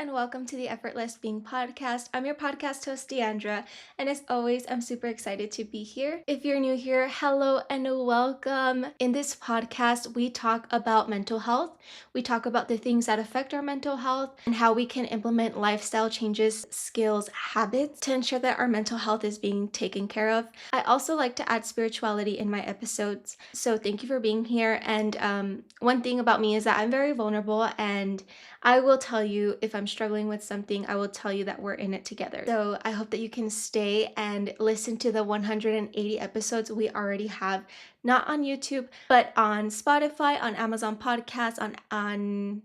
and welcome to the Effortless Being podcast. I'm your podcast host, Deandra, and as always, I'm super excited to be here. If you're new here, hello and welcome. In this podcast, we talk about mental health. We talk about the things that affect our mental health and how we can implement lifestyle changes, skills, habits to ensure that our mental health is being taken care of. I also like to add spirituality in my episodes, so thank you for being here. And one thing about me is that I'm very vulnerable, and I will tell you if I'm struggling with something, I will tell you that we're in it together. So I hope that you can stay and listen to the 180 episodes we already have, not on YouTube, but on Spotify, on Amazon Podcasts, on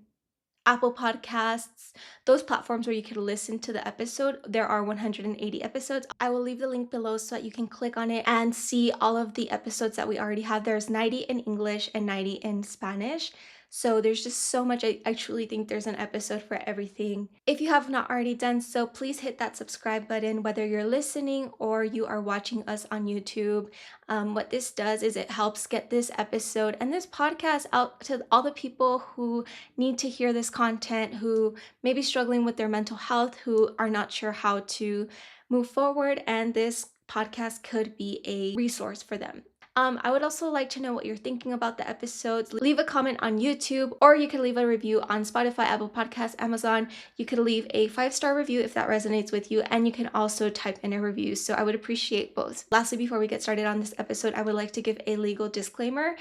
Apple Podcasts, those platforms where you can listen to the episode. There are 180 episodes. I will leave the link below so that you can click on it and see all of the episodes that we already have. There's 90 in English and 90 in Spanish. So there's just so much. I truly think there's an episode for everything. If you have not already done so, please hit that subscribe button, whether you're listening or you are watching us on YouTube. What this does is it helps get this episode and this podcast out to all the people who need to hear this content, who may be struggling with their mental health, who are not sure how to move forward, and this podcast could be a resource for them. I would also like to know what you're thinking about the episodes. Leave a comment on YouTube, or you can leave a review on Spotify, Apple Podcasts, Amazon. You could leave a 5-star review if that resonates with you, and you can also type in a review. So I would appreciate both. Lastly, before we get started on this episode, I would like to give a legal disclaimer.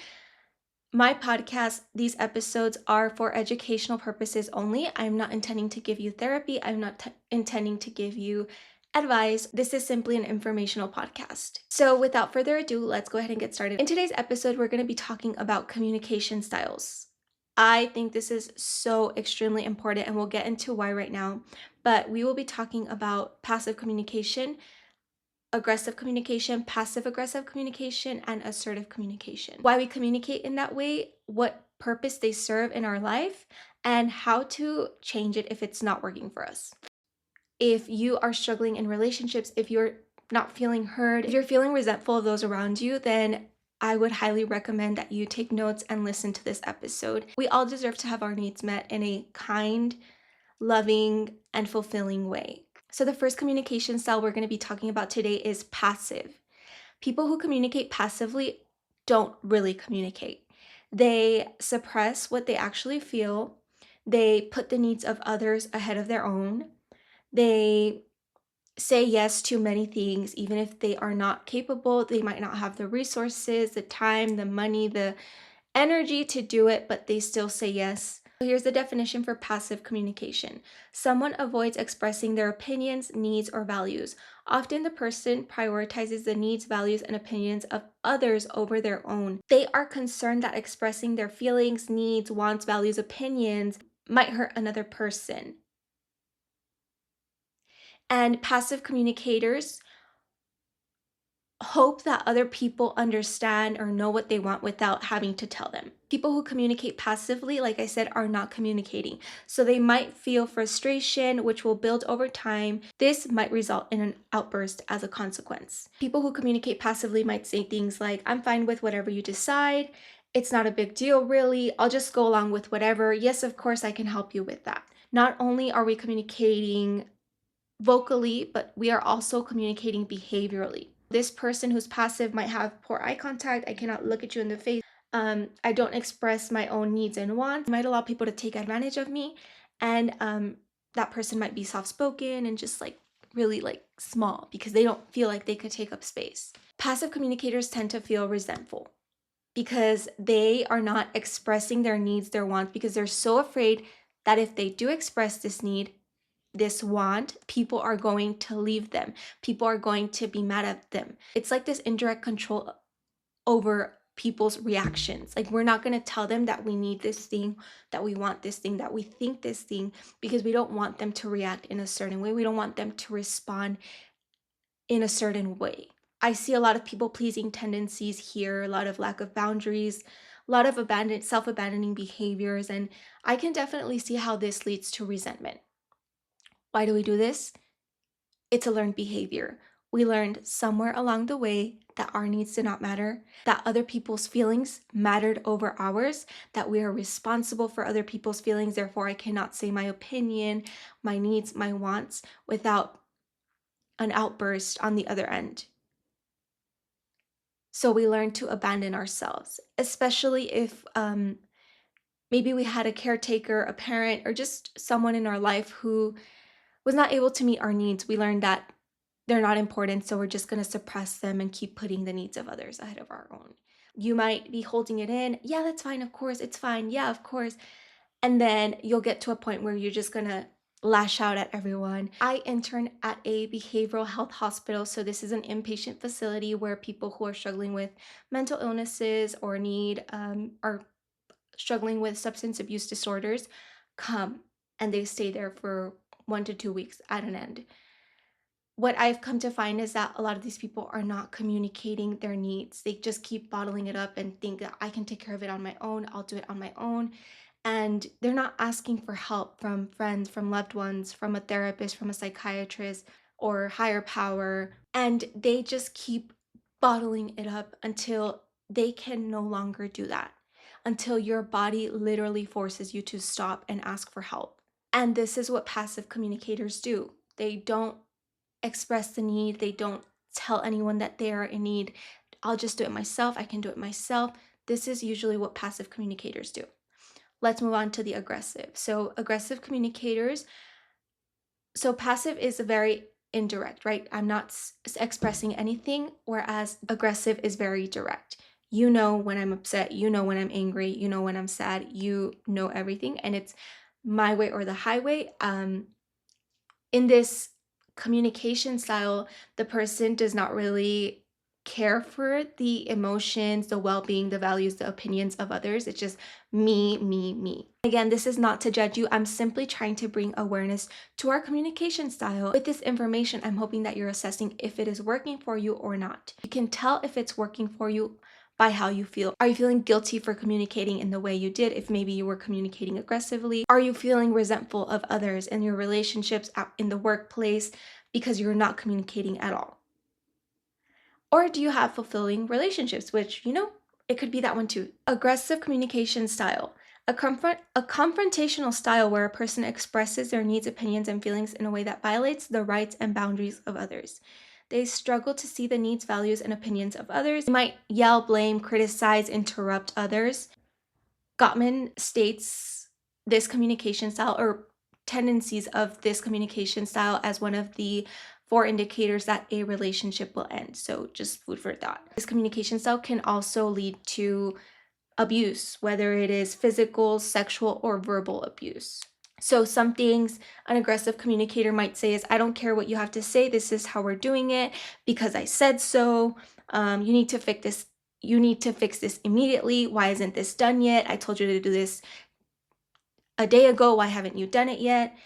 My podcast, these episodes are for educational purposes only. I'm not intending to give you therapy. I'm not intending to give you advice. This is simply an informational podcast. So without further ado, let's go ahead and get started. In today's episode, we're going to be talking about communication styles. I think this is so extremely important, and we'll get into why right now. But we will be talking about passive communication, aggressive communication, passive aggressive communication, and assertive communication. Why we communicate in that way, what purpose they serve in our life, and how to change it if it's not working for us. If you are struggling in relationships, if you're not feeling heard, if you're feeling resentful of those around you, then I would highly recommend that you take notes and listen to this episode. We all deserve to have our needs met in a kind, loving, and fulfilling way. So the first communication style we're going to be talking about today is passive. People who communicate passively don't really communicate. They suppress what they actually feel. They put the needs of others ahead of their own. They say yes to many things, even if they are not capable. They might not have the resources, the time, the money, the energy to do it, but they still say yes. Here's the definition for passive communication. Someone avoids expressing their opinions, needs, or values. Often the person prioritizes the needs, values, and opinions of others over their own. They are concerned that expressing their feelings, needs, wants, values, opinions might hurt another person. And passive communicators hope that other people understand or know what they want without having to tell them. People who communicate passively, like I said, are not communicating. So they might feel frustration, which will build over time. This might result in an outburst as a consequence. People who communicate passively might say things like, I'm fine with whatever you decide. It's not a big deal, really. I'll just go along with whatever. Yes, of course, I can help you with that. Not only are we communicating vocally, but we are also communicating behaviorally. This person who's passive might have poor eye contact. I cannot look at you in the face. I don't express my own needs and wants. It might allow people to take advantage of me. And that person might be soft-spoken and just like really like small because they don't feel like they could take up space. Passive communicators tend to feel resentful because they are not expressing their needs, their wants, because they're so afraid that if they do express this need, this want, people are going to leave them. People are going to be mad at them. It's like this indirect control over people's reactions. Like, we're not going to tell them that we need this thing, that we want this thing, that we think this thing, because we don't want them to react in a certain way. We don't want them to respond in a certain way. I see a lot of people-pleasing tendencies here, a lot of lack of boundaries, a lot of self-abandoning behaviors, and I can definitely see how this leads to resentment. Why do we do this? It's a learned behavior. We learned somewhere along the way that our needs did not matter, that other people's feelings mattered over ours, that we are responsible for other people's feelings. Therefore, I cannot say my opinion, my needs, my wants without an outburst on the other end. So we learned to abandon ourselves, especially if maybe we had a caretaker, a parent, or just someone in our life who was not able to meet our needs. We learned that they're not important, so we're just going to suppress them and keep putting the needs of others ahead of our own. You might be holding it in. Yeah, that's fine. Of course, it's fine. Yeah, of course. And then you'll get to a point where you're just going to lash out at everyone. I intern at a behavioral health hospital. So this is an inpatient facility where people who are struggling with mental illnesses or are struggling with substance abuse disorders come, and they stay there for 1 to 2 weeks at an end. What I've come to find is that a lot of these people are not communicating their needs. They just keep bottling it up and think that I can take care of it on my own. I'll do it on my own. And they're not asking for help from friends, from loved ones, from a therapist, from a psychiatrist, or higher power. And they just keep bottling it up until they can no longer do that, until your body literally forces you to stop and ask for help. And this is what passive communicators do. They don't express the need, they don't tell anyone that they are in need. I'll just do it myself. I can do it myself. This is usually what passive communicators do. Let's move on to the aggressive. So aggressive communicators, so passive is very indirect, right? I'm not expressing anything, whereas aggressive is very direct. You know when I'm upset, you know when I'm angry, you know when I'm sad, you know everything, and it's my way or the highway. In this communication style, the person does not really care for the emotions, the well being, the values, the opinions of others. It's just me, me, me. Again, this is not to judge you. I'm simply trying to bring awareness to our communication style. With this information, I'm hoping that you're assessing if it is working for you or not. You can tell if it's working for you by how you feel. Are you feeling guilty for communicating in the way you did if maybe you were communicating aggressively? Are you feeling resentful of others in your relationships, out in the workplace, because you're not communicating at all? Or do you have fulfilling relationships, which, it could be that one too. Aggressive communication style. A confrontational style where a person expresses their needs, opinions, and feelings in a way that violates the rights and boundaries of others. They struggle to see the needs, values, and opinions of others. They might yell, blame, criticize, interrupt others. Gottman states this communication style, or tendencies of this communication style, as one of the 4 indicators that a relationship will end. So just food for thought. This communication style can also lead to abuse, whether it is physical, sexual, or verbal abuse. So some things an aggressive communicator might say is, I don't care what you have to say. This is how we're doing it because I said so. You need to fix this. You need to fix this immediately. Why isn't this done yet? I told you to do this a day ago. Why haven't you done it yet?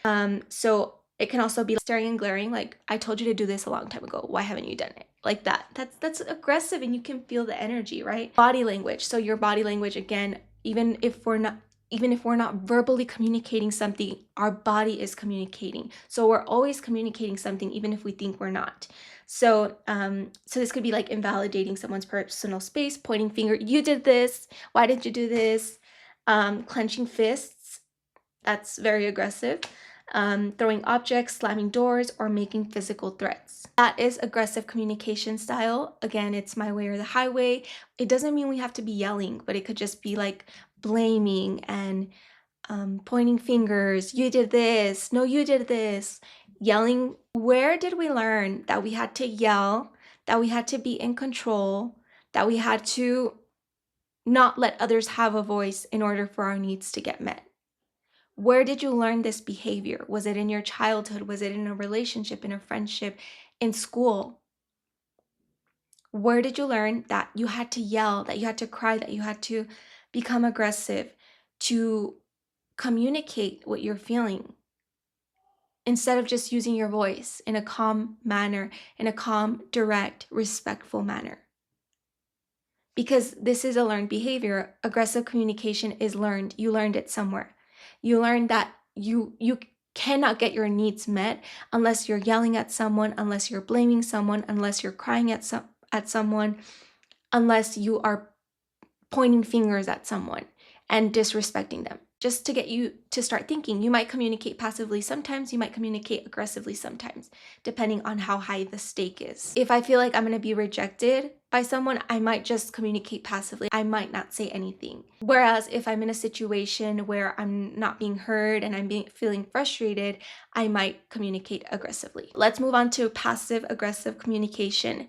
So it can also be staring and glaring, like, I told you to do this a long time ago. Why haven't you done it? Like that. That's aggressive, and you can feel the energy, right? Body language. So your body language, again, even if we're not verbally communicating something, our body is communicating. So we're always communicating something, even if we think we're not. So this could be like invalidating someone's personal space, pointing finger, you did this, why did you do this? Clenching fists, that's very aggressive. Throwing objects, slamming doors, or making physical threats. That is aggressive communication style. Again, it's my way or the highway. It doesn't mean we have to be yelling, but it could just be like blaming and pointing fingers. You did this. No, you did this. Yelling. Where did we learn that we had to yell, that we had to be in control, that we had to not let others have a voice in order for our needs to get met? Where did you learn this behavior? Was it in your childhood? Was it in a relationship, in a friendship, in school? Where did you learn that you had to yell, that you had to cry, that you had to become aggressive to communicate what you're feeling, instead of just using your voice in a calm manner, in a calm, direct, respectful manner? Because this is a learned behavior. Aggressive communication is learned. You learned it somewhere. You learned that you cannot get your needs met unless you're yelling at someone, unless you're blaming someone, unless you're crying at someone, unless you are pointing fingers at someone and disrespecting them. Just to get you to start thinking, you might communicate passively sometimes, you might communicate aggressively sometimes, depending on how high the stake is. If I feel like I'm gonna be rejected by someone, I might just communicate passively. I might not say anything. Whereas if I'm in a situation where I'm not being heard and I'm feeling frustrated, I might communicate aggressively. Let's move on to passive aggressive communication.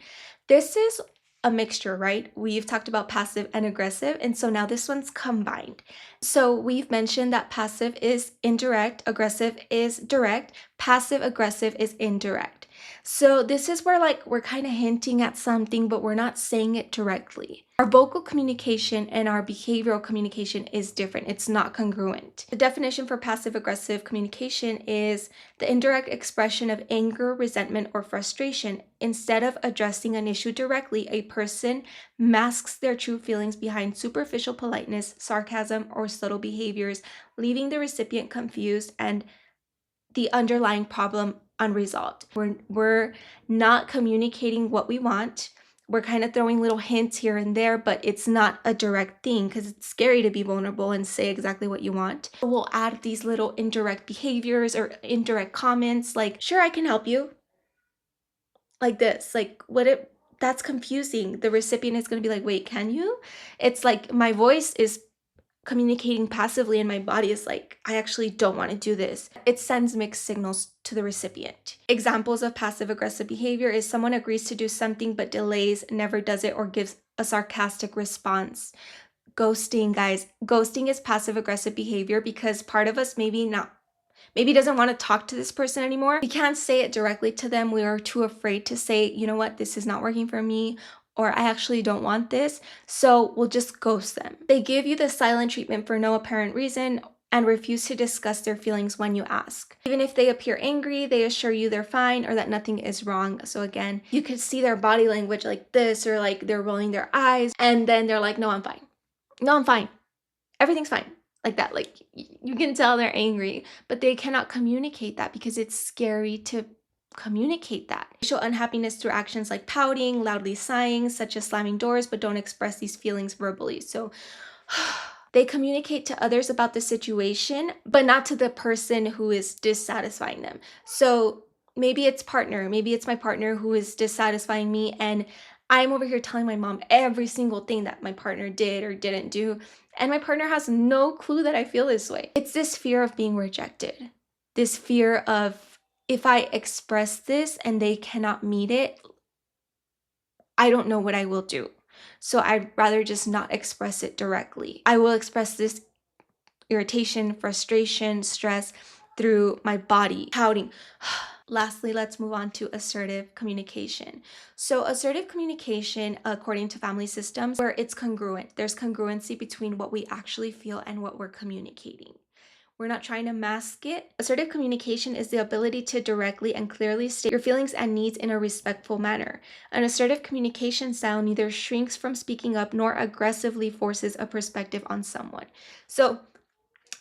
This is a mixture, right? We've talked about passive and aggressive, and so now this one's combined. So we've mentioned that passive is indirect, aggressive is direct, passive aggressive is indirect. So this is where like we're kind of hinting at something, but we're not saying it directly. Our vocal communication and our behavioral communication is different. It's not congruent. The definition for passive aggressive communication is the indirect expression of anger, resentment, or frustration. Instead of addressing an issue directly, a person masks their true feelings behind superficial politeness, sarcasm, or subtle behaviors, leaving the recipient confused and the underlying problem unresolved. We're not communicating what we want. We're kind of throwing little hints here and there, but it's not a direct thing because it's scary to be vulnerable and say exactly what you want. We'll add these little indirect behaviors or indirect comments like, sure, I can help you. Like this, like that's confusing. The recipient is going to be like, wait, can you? It's like my voice is communicating passively and my body is like, I actually don't want to do this. It sends mixed signals to the recipient. Examples of passive aggressive behavior is someone agrees to do something but delays, never does it, or gives a sarcastic response. Ghosting, guys. Ghosting is passive aggressive behavior because part of us maybe doesn't want to talk to this person anymore. We can't say it directly to them. We are too afraid to say, you know what, this is not working for me, or I actually don't want this. So we'll just ghost them. They give you the silent treatment for no apparent reason and refuse to discuss their feelings when you ask. Even if they appear angry, they assure you they're fine or that nothing is wrong. So again, you could see their body language like this, or like they're rolling their eyes, and then they're like, no, I'm fine. No, I'm fine. Everything's fine. Like that, like you can tell they're angry, but they cannot communicate that because it's scary to communicate that. They show unhappiness through actions like pouting, loudly sighing, such as slamming doors, but don't express these feelings verbally. So they communicate to others about the situation, but not to the person who is dissatisfying them. So maybe it's my partner who is dissatisfying me, and I'm over here telling my mom every single thing that my partner did or didn't do, and my partner has no clue that I feel this way. It's this fear of being rejected, this fear of, if I express this and they cannot meet it, I don't know what I will do. So I'd rather just not express it directly. I will express this irritation, frustration, stress through my body, pouting. Lastly, let's move on to assertive communication. So assertive communication, according to family systems, where it's congruent. There's congruency between what we actually feel and what we're communicating. We're not trying to mask it. Assertive communication is the ability to directly and clearly state your feelings and needs in a respectful manner. An assertive communication style neither shrinks from speaking up nor aggressively forces a perspective on someone. So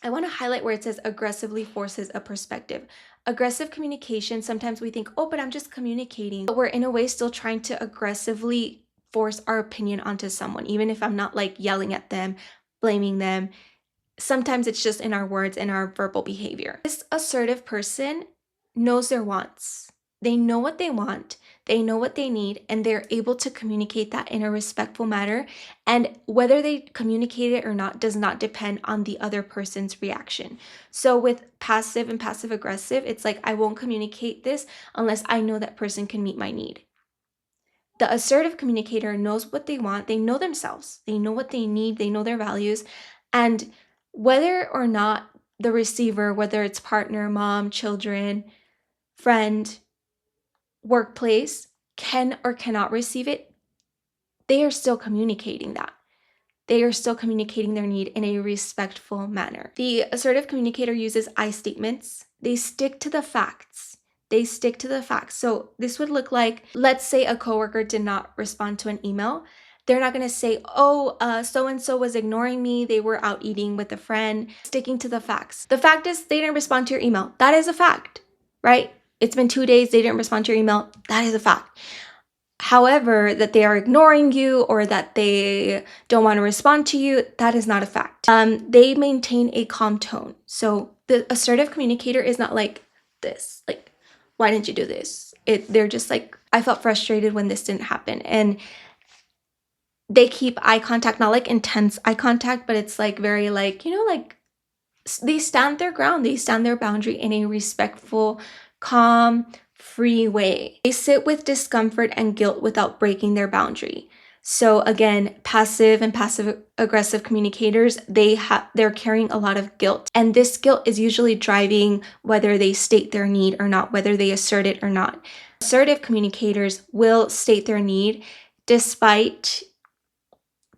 I want to highlight where it says aggressively forces a perspective. Aggressive communication, sometimes we think, oh, but I'm just communicating. But we're in a way still trying to aggressively force our opinion onto someone, even if I'm not like yelling at them, blaming them. Sometimes it's just in our words and our verbal behavior. This assertive person knows their wants. They know what they want, they know what they need, and they're able to communicate that in a respectful manner. And whether they communicate it or not does not depend on the other person's reaction. So with passive and passive aggressive, it's like, I won't communicate this unless I know that person can meet my need. The assertive communicator knows what they want, they know themselves, they know what they need, they know their values, and whether or not the receiver, whether it's partner, mom, children, friend, workplace, can or cannot receive it, they are still communicating that. They are still communicating their need in a respectful manner. The assertive communicator uses I statements. They stick to the facts. So this would look like, let's say a coworker did not respond to an email. They're not going to say, oh, so-and-so was ignoring me. They were out eating with a friend. Sticking to the facts. The fact is they didn't respond to your email. That is a fact, right? It's been 2 days. They didn't respond to your email. That is a fact. However, that they are ignoring you or that they don't want to respond to you, that is not a fact. They maintain a calm tone. So the assertive communicator is not like this, like, why didn't you do this? They're just like, I felt frustrated when this didn't happen. And they keep eye contact, not like intense eye contact, but it's like very like, like they stand their ground. They stand their boundary in a respectful, calm, free way. They sit with discomfort and guilt without breaking their boundary. So again, passive and passive aggressive communicators, they're carrying a lot of guilt. And this guilt is usually driving whether they state their need or not, whether they assert it or not. Assertive communicators will state their need despite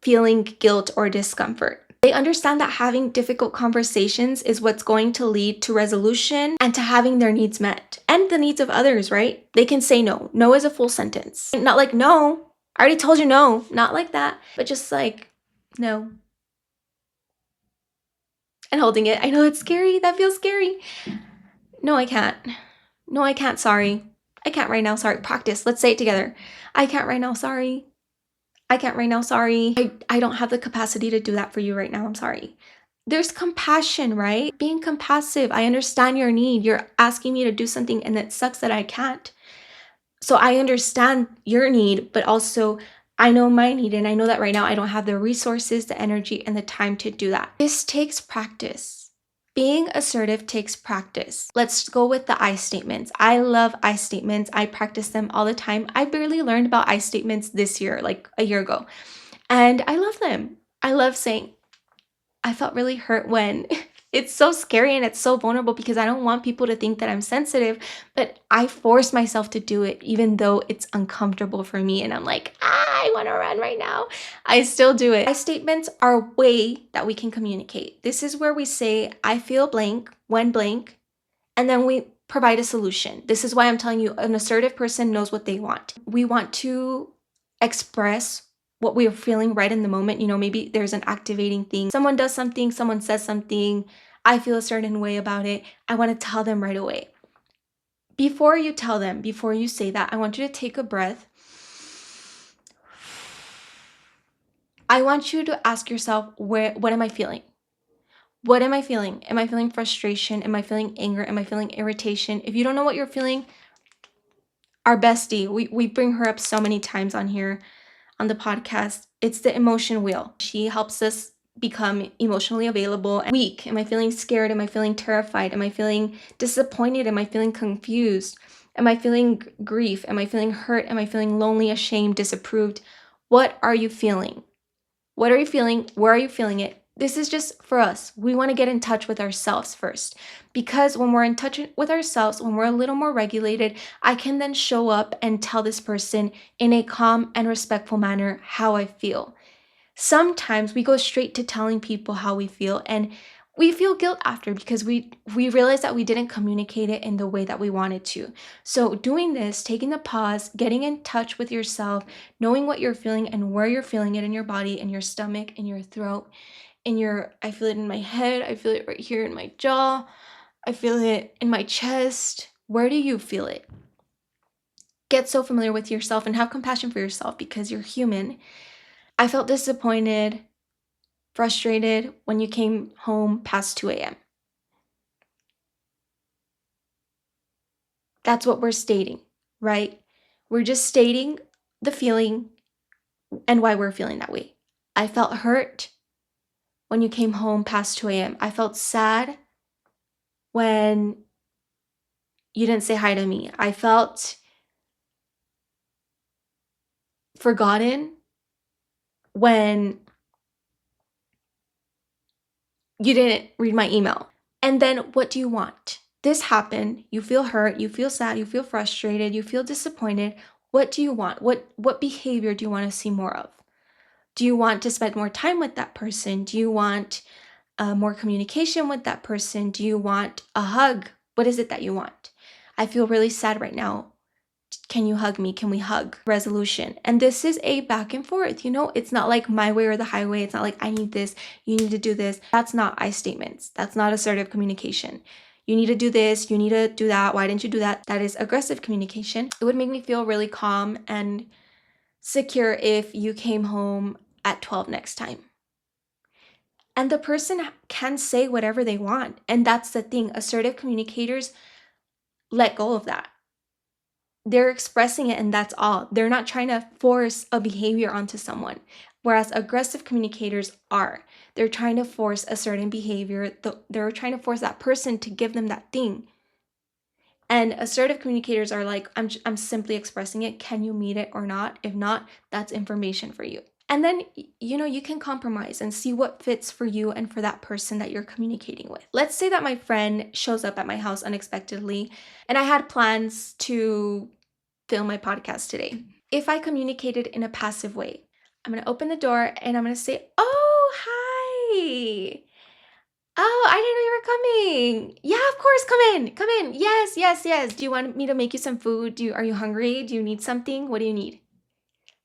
feeling guilt or discomfort. They understand that having difficult conversations is what's going to lead to resolution and to having their needs met and the needs of others, right? They can say no. No is a full sentence. Not like, no, I already told you no. Not like that, but just like, no. And holding it. I know it's scary. That feels scary. No, I can't. No, I can't. Sorry. I can't right now. Sorry. Practice. Let's say it together. I can't right now. Sorry. I can't right now, sorry. I don't have the capacity to do that for you right now, I'm sorry. There's compassion, right? Being compassive. I understand your need. You're asking me to do something and it sucks that I can't. So I understand your need, but also I know my need and I know that right now I don't have the resources, the energy, and the time to do that. This takes practice. Being assertive takes practice. Let's go with the I statements. I love I statements. I practice them all the time. I barely learned about I statements this year, like a year ago. And I love them. I love saying, I felt really hurt when. It's so scary and it's so vulnerable because I don't want people to think that I'm sensitive, but I force myself to do it even though it's uncomfortable for me. And I'm like, I want to run right now. I still do it. I statements are a way that we can communicate. This is where we say, I feel blank when blank, and then we provide a solution. This is why I'm telling you, an assertive person knows what they want. We want to express what we are feeling right in the moment. Maybe there's an activating thing. Someone does something, someone says something, I feel a certain way about it. I want to tell them right away. Before you tell them, before you say that, I want you to take a breath. I want you to ask yourself, what am I feeling? What am I feeling? Am I feeling frustration? Am I feeling anger? Am I feeling irritation? If you don't know what you're feeling, our bestie, we bring her up so many times on here on the podcast. It's the emotion wheel. She helps us become emotionally available and weak. Am I feeling scared? Am I feeling terrified? Am I feeling disappointed? Am I feeling confused? Am I feeling grief? Am I feeling hurt? Am I feeling lonely, ashamed, disapproved? What are you feeling? What are you feeling? Where are you feeling it? This is just for us. We want to get in touch with ourselves first, because when we're in touch with ourselves, when we're a little more regulated, I can then show up and tell this person in a calm and respectful manner how I feel. Sometimes we go straight to telling people how we feel and we feel guilt after because we realize that we didn't communicate it in the way that we wanted to. So doing this, taking the pause, getting in touch with yourself, knowing what you're feeling and where you're feeling it in your body, in your stomach, in your throat, I feel it in my head, I feel it right here in my jaw, I feel it in my chest. Where do you feel it? Get so familiar with yourself and have compassion for yourself because you're human. I felt disappointed, frustrated when you came home past 2 a.m. That's what we're stating, right? We're just stating the feeling and why we're feeling that way. I felt hurt when you came home past 2 a.m. I felt sad when you didn't say hi to me. I felt forgotten when you didn't read my email. And then what do you want? This happened. You feel hurt, you feel sad, you feel frustrated, you feel disappointed. What do you want? What behavior do you want to see more of? Do you want to spend more time with that person? Do you want more communication with that person? Do you want a hug? What is it that you want? I feel really sad right now. Can you hug me? Can we hug? Resolution. And this is a back and forth, it's not like my way or the highway. It's not like I need this, you need to do this. That's not I statements. That's not assertive communication. You need to do this, you need to do that. Why didn't you do that? That is aggressive communication. It would make me feel really calm and secure if you came home at 12 next time. And the person can say whatever they want. And that's the thing. Assertive communicators let go of that. They're expressing it and that's all. They're not trying to force a behavior onto someone. Whereas aggressive communicators are. They're trying to force a certain behavior. They're trying to force that person to give them that thing. And assertive communicators are like, I'm simply expressing it. Can you meet it or not? If not, that's information for you. And then, you can compromise and see what fits for you and for that person that you're communicating with. Let's say that my friend shows up at my house unexpectedly and I had plans to film my podcast today. If I communicated in a passive way, I'm going to open the door and I'm going to say, "Oh, hi. Oh, I didn't know you were coming. Yeah, of course, come in. Come in. Yes, yes, yes. Do you want me to make you some food? Are you hungry? Do you need something? What do you need?"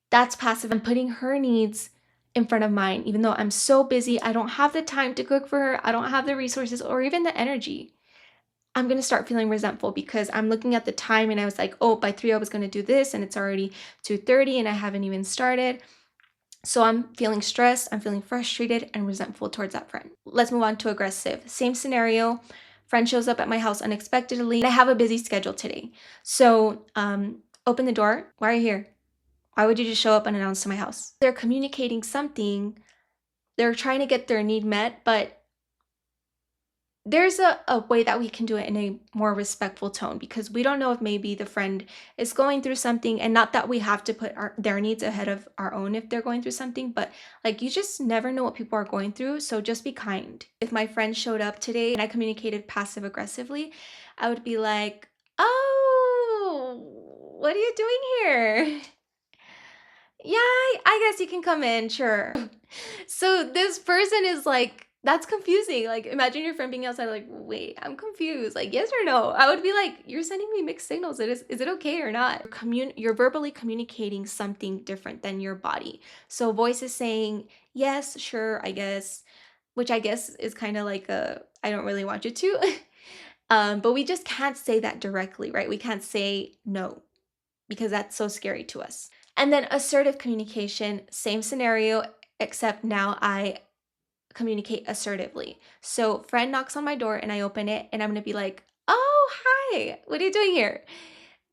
That's passive. I'm putting her needs in front of mine, even though I'm so busy. I don't have the time to cook for her. I don't have the resources or even the energy. I'm going to start feeling resentful because I'm looking at the time and I was like, oh, by 3 I was going to do this and it's already 2:30 and I haven't even started. So I'm feeling stressed, I'm feeling frustrated and resentful towards that friend. Let's move on to aggressive. Same scenario. Friend shows up at my house unexpectedly and I have a busy schedule today. So open the door. Why are you here? Why would you just show up unannounced to my house? They're communicating something. They're trying to get their need met, but there's a way that we can do it in a more respectful tone because we don't know if maybe the friend is going through something, and not that we have to put their needs ahead of our own if they're going through something, but like you just never know what people are going through, so just be kind. If my friend showed up today and I communicated passive aggressively, I would be like, "Oh, what are you doing here?" "Yeah, I guess you can come in, sure." So this person is like, that's confusing. Like, imagine your friend being outside, like, wait, I'm confused. Like, yes or no? I would be like, you're sending me mixed signals. Is it okay or not? You're verbally communicating something different than your body. So voice is saying, yes, sure, I guess, which I guess is kind of like I don't really want you to. But we just can't say that directly, right? We can't say no because that's so scary to us. And then assertive communication, same scenario, except now I communicate assertively. So friend knocks on my door and I open it and I'm going to be like, "Oh, hi. What are you doing here?"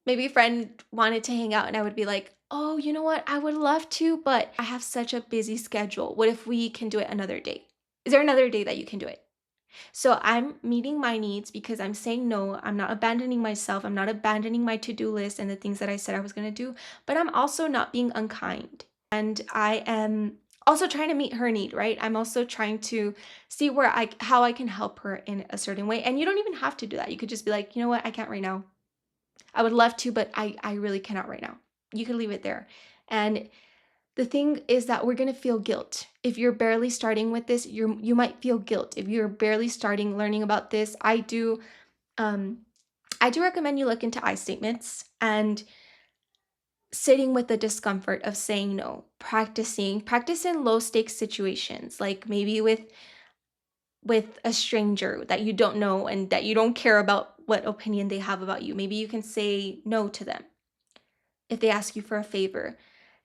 Maybe friend wanted to hang out and I would be like, "Oh, you know what? I would love to, but I have such a busy schedule. What if we can do it another day? Is there another day that you can do it?" So I'm meeting my needs because I'm saying no. I'm not abandoning myself. I'm not abandoning my to-do list and the things that I said I was going to do, but I'm also not being unkind. And I am also trying to meet her need, right? I'm also trying to see how I can help her in a certain way. And you don't even have to do that. You could just be like, "You know what? I can't right now. I would love to, but I really cannot right now." You could leave it there. And the thing is that we're going to feel guilt. If you're barely starting with this, you might feel guilt. If you're barely starting learning about this, um I do recommend you look into I statements and sitting with the discomfort of saying no. Practice in low stakes situations, like maybe with a stranger that you don't know and that you don't care about what opinion they have about you. Maybe you can say no to them if they ask you for a favor.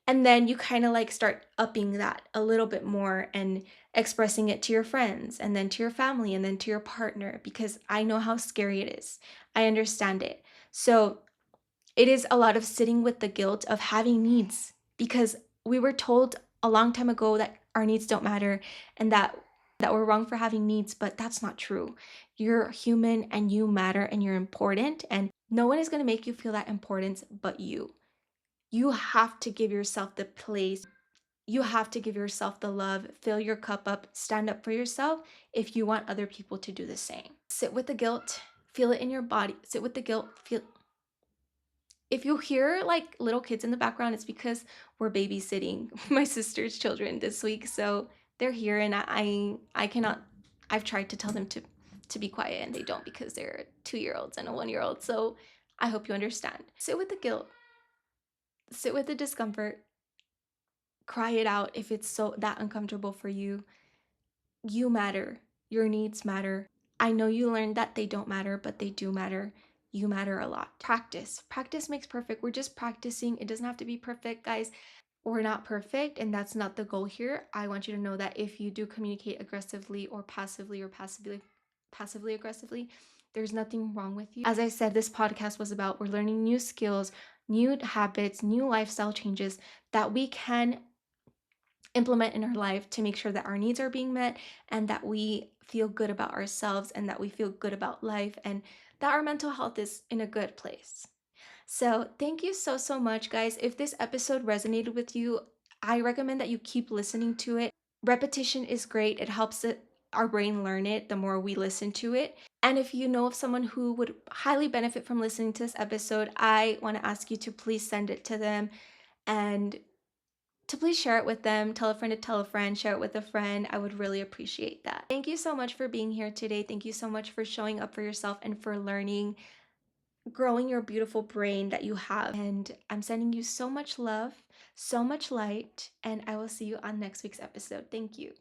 And then you kind of like start upping that a little bit more and expressing it to your friends and then to your family and then to your partner because I know how scary it is. I understand it. So it is a lot of sitting with the guilt of having needs because we were told a long time ago that our needs don't matter and that we're wrong for having needs, but that's not true. You're human and you matter and you're important, and no one is going to make you feel that importance but you. You have to give yourself the place. You have to give yourself the love, fill your cup up, stand up for yourself if you want other people to do the same. Sit with the guilt, feel it in your body. Sit with the guilt, feel. If you hear like little kids in the background, it's because we're babysitting my sister's children this week. So they're here and I cannot, I've tried to tell them to be quiet and they don't because they're 2-year-olds and a 1-year-old. So I hope you understand. Sit with the guilt, sit with the discomfort, cry it out if it's so that uncomfortable for you. You matter. Your needs matter. I know you learned that they don't matter, but they do matter. You matter a lot. Practice. Practice makes perfect. We're just practicing. It doesn't have to be perfect, guys. We're not perfect, and that's not the goal here. I want you to know that if you do communicate aggressively or passively aggressively, there's nothing wrong with you. As I said, this podcast was about we're learning new skills, new habits, new lifestyle changes that we can implement in our life to make sure that our needs are being met and that we feel good about ourselves and that we feel good about life and that our mental health is in a good place. So, thank you so much, guys. If this episode resonated with you, I recommend that you keep listening to it. Repetition is great, it helps our brain learn it the more we listen to it. And if you know of someone who would highly benefit from listening to this episode, I want to ask you to please send it to them and to please share it with them. Tell a friend to tell a friend, share it with a friend. I would really appreciate that. Thank you so much for being here today. Thank you so much for showing up for yourself and for learning, growing your beautiful brain that you have. And I'm sending you so much love, so much light, and I will see you on next week's episode. Thank you.